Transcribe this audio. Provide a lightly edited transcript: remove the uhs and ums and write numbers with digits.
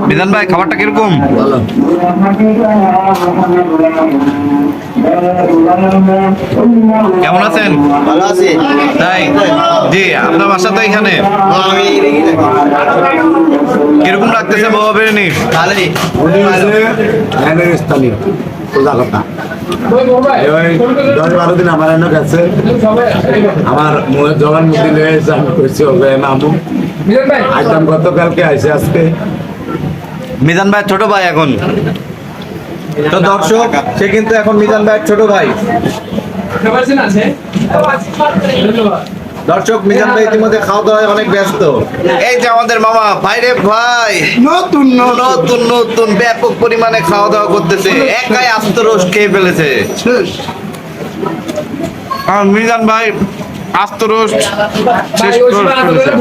বিধান ভাই খাবারটা কিরকম? ভালো। কেমন আছেন? ভালো আছি। তাই জি, আপনার বাসা তো এখানে। আমি কিরকম লাগতেছে বাবা বিরিয়ানি? ভালোই। উনি হচ্ছে ধ্যানের স্থানীয় সোজা কথা। ওই 10-12 দিন আমার এনে গেছে, আমার জবান মুখি লেগে গেছে, আমি করছি ওকে মামু আইতাম গতকালকে আইসে আজকে। মিজান ভাই ছোট ভাই এখন। তো দর্শক, সে কিন্তু এখন মিজান ভাইয়ের ছোট ভাই। দর্শক, মিজান ভাই ইতিমধ্যে খাওয়া দাওয়ায় অনেক ব্যস্ত। এই যে আমাদের মামা ভাই রে ভাই, নতুন নতুন নতুন ব্যাপক পরিমাণে খাওয়া দাওয়া করতেছে, একাই আস্ত রোস্ট খেয়ে ফেলেছে। আর মিজান ভাই আস্ত রোস্ট শেষ করে ফেলেছে।